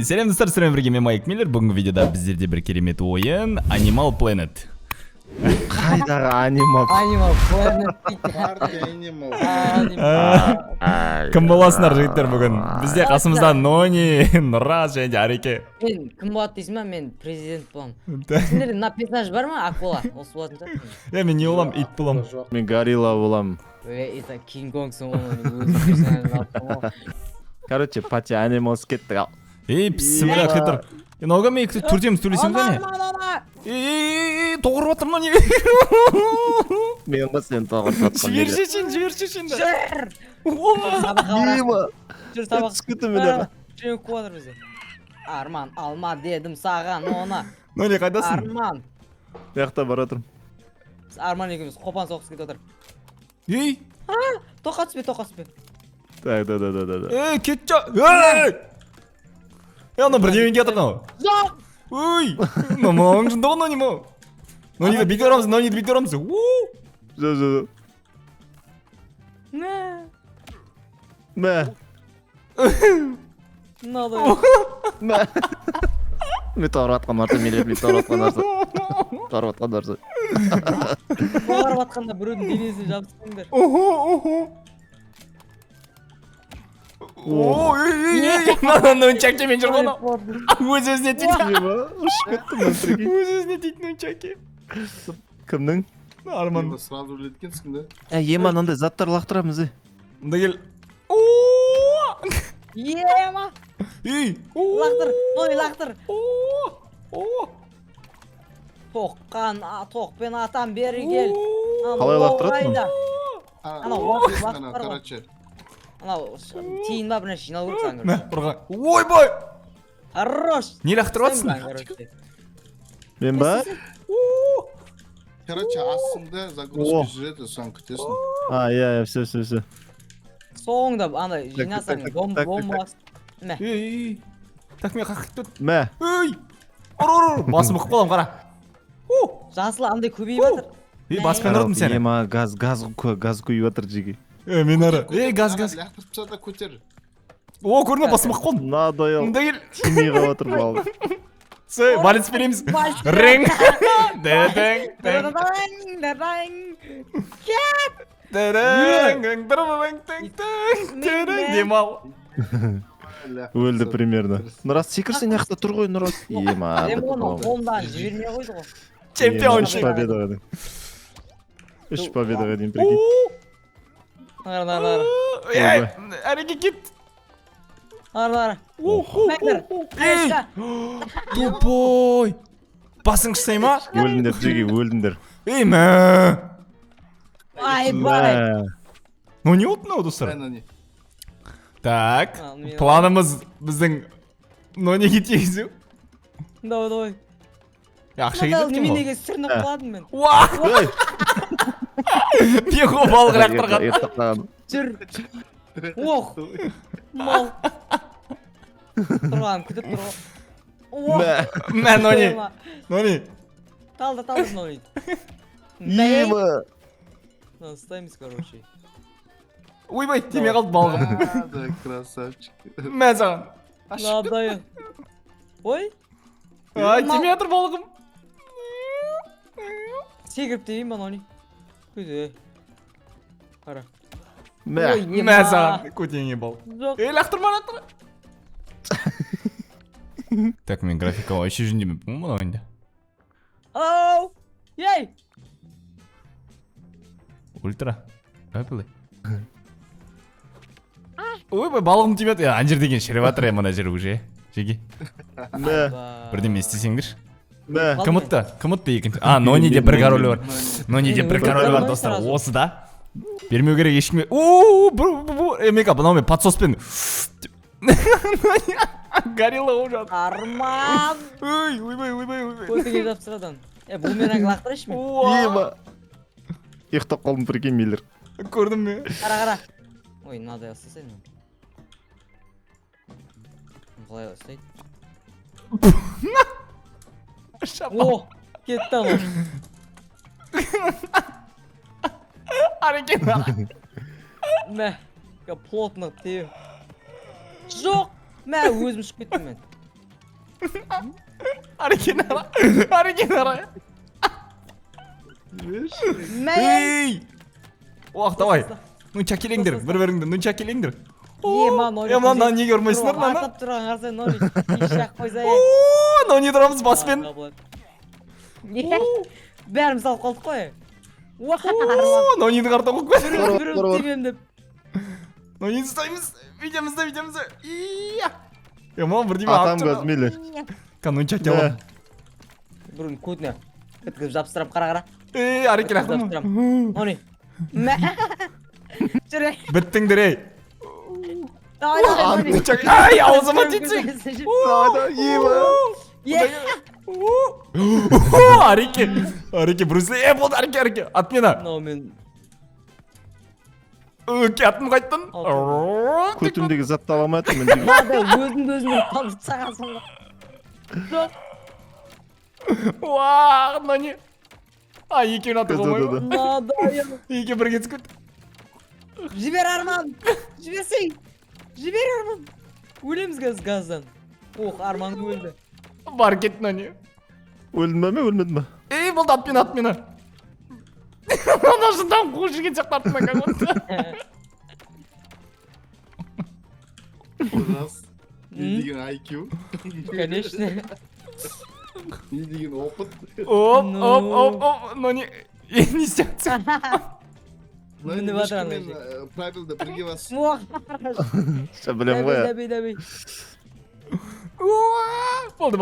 Сәлем достар, сіздермен бірге мен Майк Миллер. Бүгінгі видеода біздерде бір керемет ойын Animal Planet. Қайдағы Animal Planet Кім боласыңдар жігіттер бүгін? Бізде қасымызда Нони, Нұраз және Ареке. Мен кім болады дейсің ба? Мен президент боламын. Сендерде мына персонаж бар ма? Акула. Осы болатын шығар. Мен не боламын? Ит боламын. Мен горилла боламын. Это Кинг-Конгсың өзің персонажын алып. Короче, пати Animals кеттік ал. Пісімілі қитыр. Науға мен түрдеміз төрлесем де не? Тоғырып атырым Нони. Мен ба сен тоғырып атқан. Жібершешен. Жүр! Жүр сабақ. Түскіті мені. Жүр қуадыр бізде. Арман, алма дедім саған оны. Нони қайдасың? Арман. Яқта бар отырм. Арман екеуміз қопан соғыс кет отыр. Ей! Тоқа түспе. Так, да. Кетча! Ана бірдемен кетір нау. Жоқ! Ой! Мамаң жындығы Нони мау. Нониді бүйте орамыз. Жо. Мә. Мынадай. Мен тоғырып атқан нарсы, мен тоғырып атқан нарсы. Тоғырып атқанда біреудің денесін жабыстыңдар. Нони чәкчемен жүр ғана. Өз-өзіне тиді. Ұшып кеттім мен прикинь. Өз-өзіне тиді Нони чәке. Кімнің? Арман. Сразу өлеткенсің да. Ема андай заттар лақтырамыз. Мында кел. Ема! Ей! Лақтыр, Нони лақтыр. Тоқпен атам бері кел. Қалай лақтырады? Анау Короче. Анау тиын ба бірнәрсе жинау керек саған. Бұрға. Ойбай! Хорош! Не лақтырып атсың? Мен ба? Короче, астыңда загрузка жүреді, соны күтесің. Иә, все. Соңында андай жинасаң бомба мә. Ей! Так мен қақып төт. Мә. Ей! Ұрыр! Басым ұқып қалам, қара. Жасыл андай көбейіп жатыр. Баспен ұрдым сені. Ема газ көйіп жатыр жеге. Мен ары. Газ. Лақтырып тастаса да көтер. Көрме басым ұқып қалдым. Надоел. Мында кел. Тимей қалып отыр балды. Валец береміз. Рeng. Дәдің. Демал. Өлді примерно. Нұрас секірсен яқта тұр ғой Нұрас. Ема. Демоны қолымдан жібермей қойды ғой. Чемпионшip. 3 победаға дейін прикинь. Ары. Әреке кет. Ары. Мәкдір. Тупой. Басың шысай ма? Өлдіңдер жеге, өлдіңдер. Ей, мә. Айбай. Ну не от мынау достар. Так, планымыз біздің Нониге тигізу. Давай. Ақша кетеді кем ол? Неменеге сүрініп қаладым мен. Уа! Мен ғой балық лақтырған. Жүр. Ох. Мал. Тұрған, күтіп тұрған. Мә, Нони. Талды, Нони. Ема. Остаемся, короче. Ойбай, теме қалды балығым. Да, красавчик. Мә саған. Надайын. Ой. Теме атыр балығым. Секіріп дейін ба, Нони? Көде. Қара. Мә саған. Көтеңе балық. Жоқ. Лақтырма. Так, мен графикаға еще жүндемеп мұны ойында. Ау! Ей! Ультра. Қапылай. Ойбай, балығым тимеді. Ана жер деген шіріп атыр мына жер уже. Жеге. Мә. Бірдеме істесеңдерші. Мә. Кім ұтты екінші? Нониде бір королі бар. Нониде бір королі бар достар. Осы да. Бермеу керек ешкіме. Мека, бұнаумен подсоспен. Горилла оп жатыр. Арман! Ойбай. Көтіге жапсырадан. Бумеранг лақтырыш мен? Ема. Иқтап қалдым прикинь Миллер. Көрдім ме? Қара. Ой, мынадай ұстасайын. Қалай ұстайды? О, кетті ана. Ареке. Мә, плотно теу. Жоқ! Мә, өзім шығып кеттім мен. Арекен ара. Арекен ара. Мә. Ей! Уақ, давай. Ну чакелеңдер, бір-біріңді, ну чакелеңдер. Мана неге ұрмайсыңдар мана? Атап тұрған қарсай, Нони. Ишақ қойса. Нони тұрамыз баспен. Бәріміз алып қалдық қой. Нониді қарта қойып көз. Бір өттемем деп. Нониді ұстаймыз. Видеомызды. Маған бірдеме Атам алып көз Миллер. Канон чакелам. Бұрын көтіне. Өткізіп жабыстырам қара-қара. Арекен ақтым. Нони. Мә. Жүре. Біттіңдер ей. Ай, Ай, аузыма титсең. Ареке, Брюс-Ли, болды, ареке, атмена. Атым қайттын. Көтімдегі затты аламай атым мен деген. Мада өзіңді табып сағасың. Жоқ. Уаа, Нони. Ай, екеуін аты болмай. Мада. Еке бірге түскіт. Жібер Арман. Жіберсең. Жібер Арман. Өлеміз газдан. Ох, Арман өлді. Бар кет, Нони. Өлдің ба ме, өлмедің ба? Ей, болды, атмена. Ана жындан қуы жүрген сияқты артына қағылды. Раз. Не деген IQ. Конечно. Не деген опыт. Оп, Нони. Не істейтсің. Міне батыр ана Мен правилда бірге бас. Ох, Ша білем ғой я. дәбей. Болды.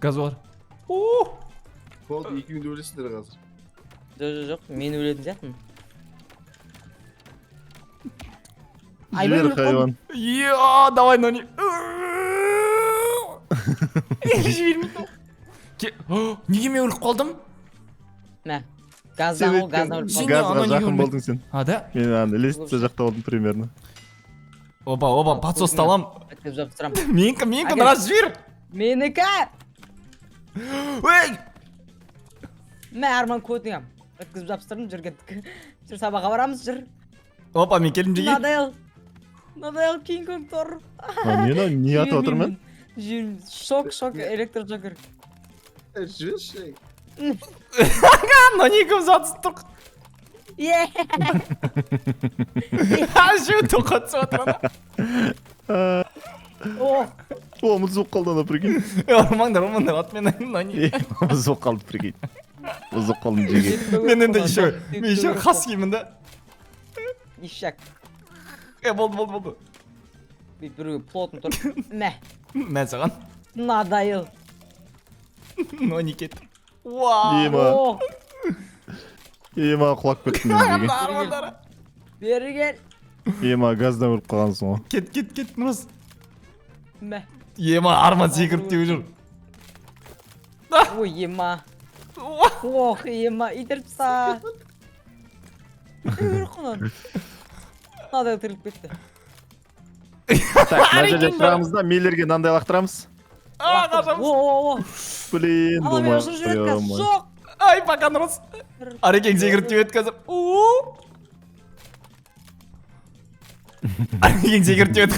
Газ бар. Болды, екеуінде өлесіңдер қазір. Жоқ, мен өлетін сияқтымын. Жібер хайван. Давай, Нони. Жібермейді. Неге мен өліп қалдым? Мә, газдан өліп қалдым. Газға жақын болдың сен. Да? Мен лестница жақта болдым примерно. Опа, подсосты алам. Өткізіп жабыстырам. Менікі, рас жібер. Менікі! Ей! Мә, Арман көтіңем. Өткізіп жабыстырдым, жүргендік. Жүр, сабаға барамыз, жүр. Опа, мен келдім жеге. Надейл, Кинг-Конг тұр. Не атып отыр мен? Шок, электрошокер. Жүрші. Нони екеуміз атысып тұрқ. Жу тоқа түсіп отыр ана. О, мұзып қалды ана, прикинь. Ормаңдар, атмен Нони. Мұзып қалды, прикинь. Мұзып қалдым жеге. Мен енді еще қас кеймін да. Ишак. Болды. Біреуі плотын тұр. Мә. Мен саған. Надайыл. Нони кетті. Вау. Ема құлап кеттім мен жеге. Армандары. Бері кел. Ема газдан өліп қалғансың ғой. Кет, Нұрыс. Мә. Ема арман секіріп теу жүр. Ой, ема. Ох, ема, итеріп са. Үйір құнан. Надайыл тіріліп кетті. Так, мына жерде тұрамыз да, Миллерге мынандай лақтырамыз. Блин, болмай. Жоқ. Ай, пока, Нұрыс. Арекең секіріп теу еді қазір. Арекең секіріп теу еді.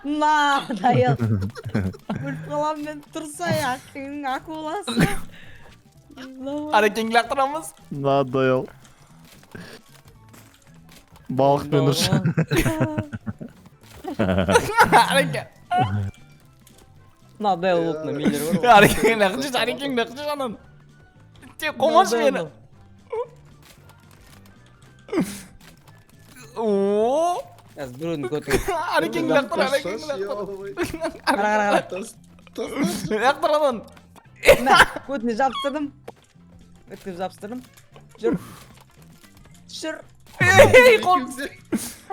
Надайыл. Өліп қалам мен тұрсай, ақың акуласы. Арекең лақтырамыз. Надайыл. Балық пен ұршы. Ареке. Надайыл ұлтына мейлер бар. Арекең лақтыш анан. Тек қомаш мені. Қазір біреудің көтің. Арекең лақтыр. Қара. Лақтыр анан. Көтіне жабыстырдым. Өткізіп жабыстырдым. Жүр. Ей, қол.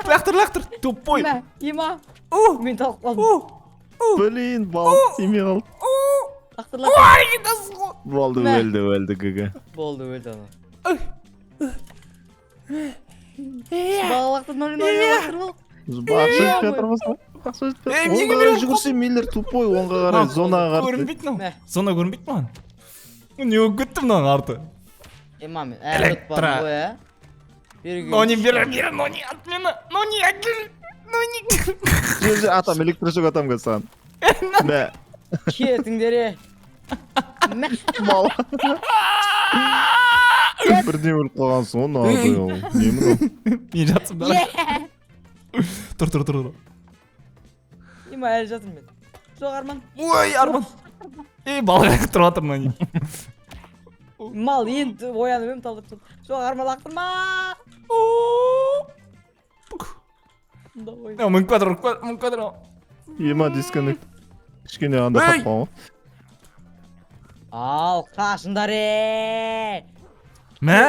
Лақтыр. Тупой. Ема. Мен талып қалдым. Блин, балық тимей қалды. Лақтыр. Болды, өлді, гүгі. Болды, өлді ана. Бағалақты нолин лақтыр бол. Бақсы жетпей атырмасың. Оңға жүгірсе Миллер тупой, оңға қарай, зонаға қарай. Көрінбейді маған. Зона көрінбейді маған. Не өкітті мынаған арты. Ема мен әрі ұтпадым ғой, ә? Нони бері, Нони ат мені. Нони әкел. Нони. Атам, электрошок атам кәз саған. Мә, кетіңдер. Мал. Бірден өліп қалғансың ғой, Надоел. Не мынау? Мен жатсам да. Тұр. Има әлі жатырмын мен. Жоқ Арман. Ой, Арман. Балға тұрып жатыр Нони. Мал енді оянып ем талдырып тұр. Жоқ Арман лақтырма. Мүмкін квадр. Ема дисконнект. Кішкене анда Ей! қақпаған ғой. Ал қашындар Мә?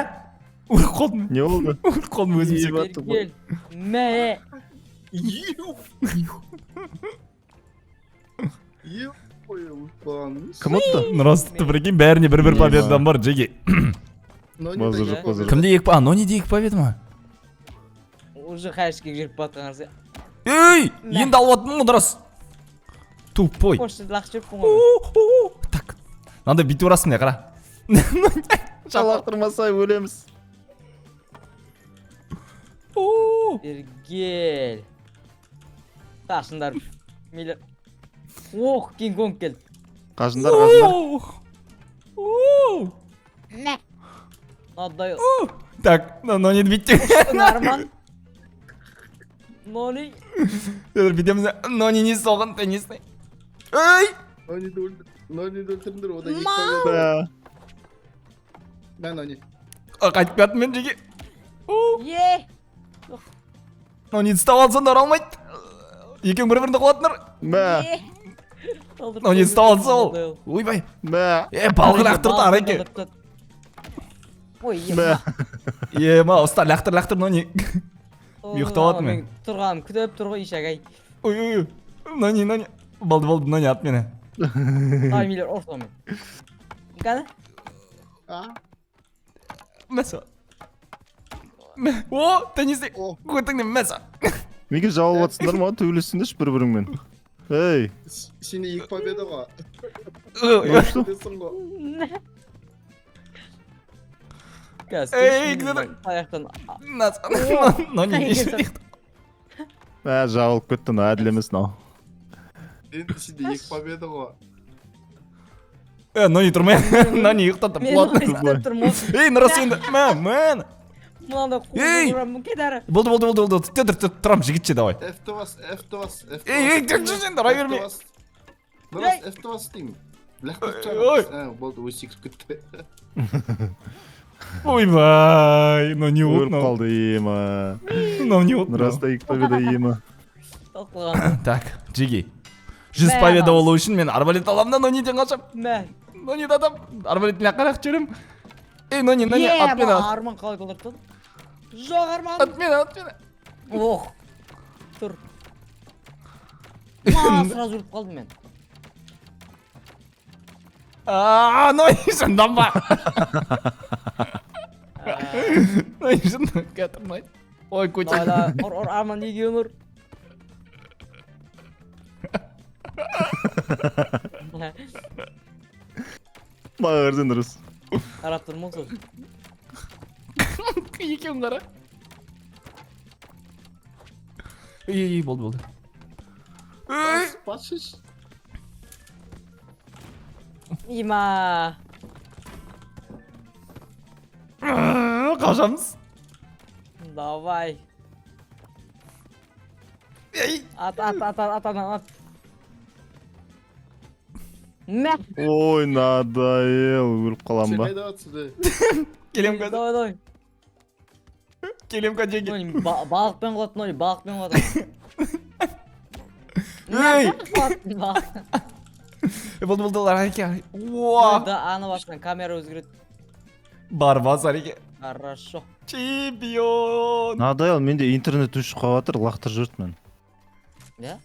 Өліп қалдым. Не болды? Өліп қалдым өзім Ебі. секілді. Кел. Мә. Ой, ұлпаныз. Кім ұтты? Расты прикинь, бәріне бір победадан бар, Джеги. Маза жоқ, маза жоқ. Кімде екі а, Нониде екі победа ма? Уже хайшке жүріп батқан арсы. Ей, енді алып аттың ғой рас. Тупой. Қошты лақ жүріппін ғой. Так. Мынандай бүйтіп ұрасың да, қара. Жалақтырмасай өлеміз. Бергел. Қашындар. Мейлер. Ох, Кинг-Конг келді. Қашындар. Мә. Отдай. Так, Нониді бүйтті. Арман. Нони. Бүйтеміз. Нони не соғын, теннисный. Ей! Нониді өлтірдіңдер, ода екі Мау! победа. Мен Нони. Қайтып кеттім мен Джеги. Е. Нониді ұстап алсаңдар алмайды. Екең бір-бірінде қуатындар. Мә, Нониді ұстап алса ол. Ойбай. мә, Балғы лақтырды ареке. Ой, мә. Ема, ұста лақтыр Нони. Ұйықтаватыр мен. Тұрғаным күтіп тұр ғой ишағай. Ой. Нони. Болды, Нони ат мені. Ай, мейлер ұрсу мен. Кәні? Мәсі. О, теннисный. О. Көтіңден мәсі. Неге жауып атсыңдар ма? Төбелессіңдерші бір-біріңмен. Ей, Сені екі победа ғой. что? Десің ғой. Ей, где-то. Аяқтан. Нони не Мә, жауылып кетті, әділ емес мынау. Енді сенде екі победа ғой. Нони тұрмай. Нони ұйықтатып Мен болады. ұйықтап тұрмын. Ей, нұрас енді. Мән. Мынанда Ей! қуырым кедәрі. Болды. Тұрам жігітше давай. F-ті бас. Ей, жүрсен, ұрай берме. Нұрас, F-ті бас деймін. Лақтырып Ой. шығамыз. Болды, өз секіріп кетті. Ойбай. Нони Өліп ұт. қалды ема. Нони ұт. Раста екі победа ема. Талқылаған. Так, Джеги. 100 Мә, победа аламыз. болу үшін мен арбалет аламын да Нониден қашам. Мә. Нонид адам. Арбалетіне қарақ жүрім. Ей, Нони, атмен ал. Арман қалай толыртты? Жоқ Арман. Атмен. Ох. Тұр. Сразу өліп қалдым мен. Нони шындан ба? Нони шындан кәтірмай. Ой, көтен. Ор Арман неге өмір? Маған көрсен дұрыс. Қарап тұрмын осы. Екеуін қара. Ей, болды. Ей, Басшыш. Има. қашамыз. Давай. Ей, Ат. Мә. Ой, Надоел, өліп қалам Сен ба? қайда атсыды? келем кәді. Давай. Келем кәді Джеги. Нони балықпен қылады, Нони балықпен қылады. Ей, Балықпен. болды, ареке. Уа. Да, ана басынан камера өзгереді. Барбас ареке. Хорошо. Чемпион. Надоел, менде интернет өшіп қалып жатыр, лақтыр жүртмін. Я?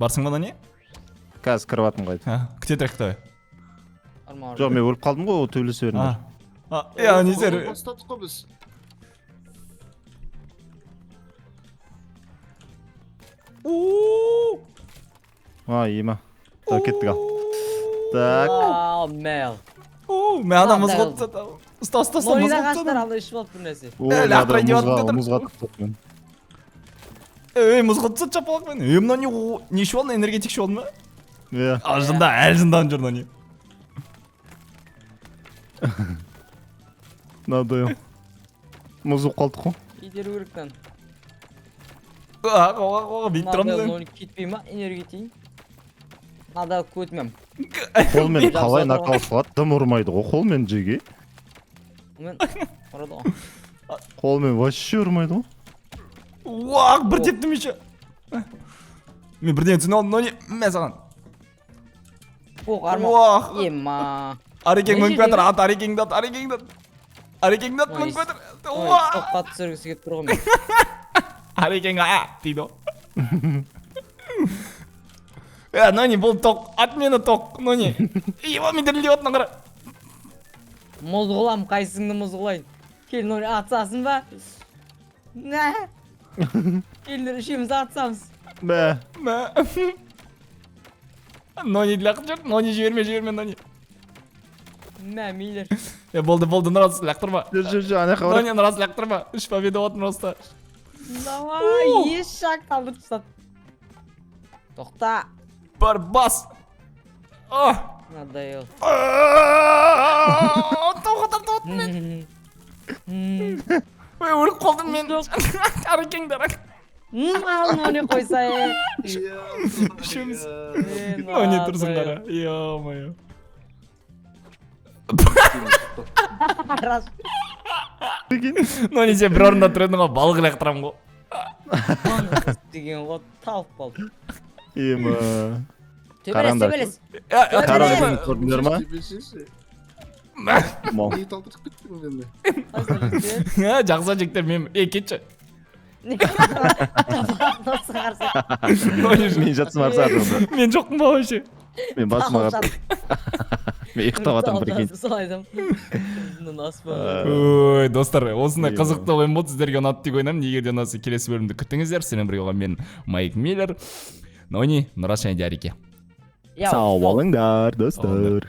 Барсың ба Нони? Қазір кіріп атым қайды. Күте тұрық Арман. Жоқ, мен өліп қалдым ғой, төбелесе беріңдер. Я, не сер. Бастадық қой біз. Ема. Так, кеттік ал. Так. Мел. Мен анамыз қотты. Ұста, Нойда қаштар алда ішіп алып бір нәрсе. Ой, лақтырайын деп надо жатыр. мұзға тұқтық мен. музыканы чапалак мен. Эмне не ішіп алдың, энергетик ішіп алдың ба? Иә. Ажында, әлжындан жүр нани. Надоел. Музык қалдық қой. Итеру керектен. Бейт тұрамыз. Надо кетпей ма, энергетик. Надо көтмем. Қолмен қалай нокаут қылады? Дым ұрмайды ғой қолмен жеге. Мен ұрады ғой. Қолмен вообще ұрмайды ғой. Уақ, бір тектім еще. Мен бірден түсін алдым, но не, мен саған. Оқ, арма. Уақ. Ема. Арекең Не мүніп жерде? бәтір, ат арекеңді ат, арекеңді ат. Арекеңді ат мүніп бәтір. Уақ. Тоққа түсіргісі кетіп тұрғым. Арекең дейді ғой. Нони, бұл тоқ, ат мені тоқ, Нони. Ева, мен дірілдеп атынан қара. Мұз ғылам, қайсыңды мұз ғылайын. Келін ой, атсасын ба? Нә? Келіндер үшеміз атсамыз. Бә. Нони лақып жүр, Нони жіберме, Нони. Мә, мейлер. Болды, нұрасы лақтырма. Жүр, ана қабыр. Нони, нұрасы лақтырма. Үш победа отын роста. Давай, еш шақ қалдыр тұсат. Тоқта. Бар, бас. Надоел. Тоқта мен. Өліп қалдым мен. Арекеңді арек. Нони қойса е. Үшіміз. Нони тұрсын қара. Е-майо. Нони сен бір орында тұратын ғой, балық лақтырам ғой. Деген ғой, тауып қалды. Ема. Төбелес. Қарадың көрдіңдер ма? Мол. Не талтырып кеттің енді. Жақса жектер мен, кетші. Мен жатсым арса артымда. Мен жоқпын ба вообще. Мен басыма қап. Мен ұйықтап атам прикинь. Ой, достар, осындай қызықты ойын болды, сіздерге ұнады деп ойнаймын. Егер де ұнаса келесі бөлімді күтіңіздер. Сіздермен бірге болған мен Майк Миллер, Нони, Нұрас және де Ареке. Сау болыңдар, достар.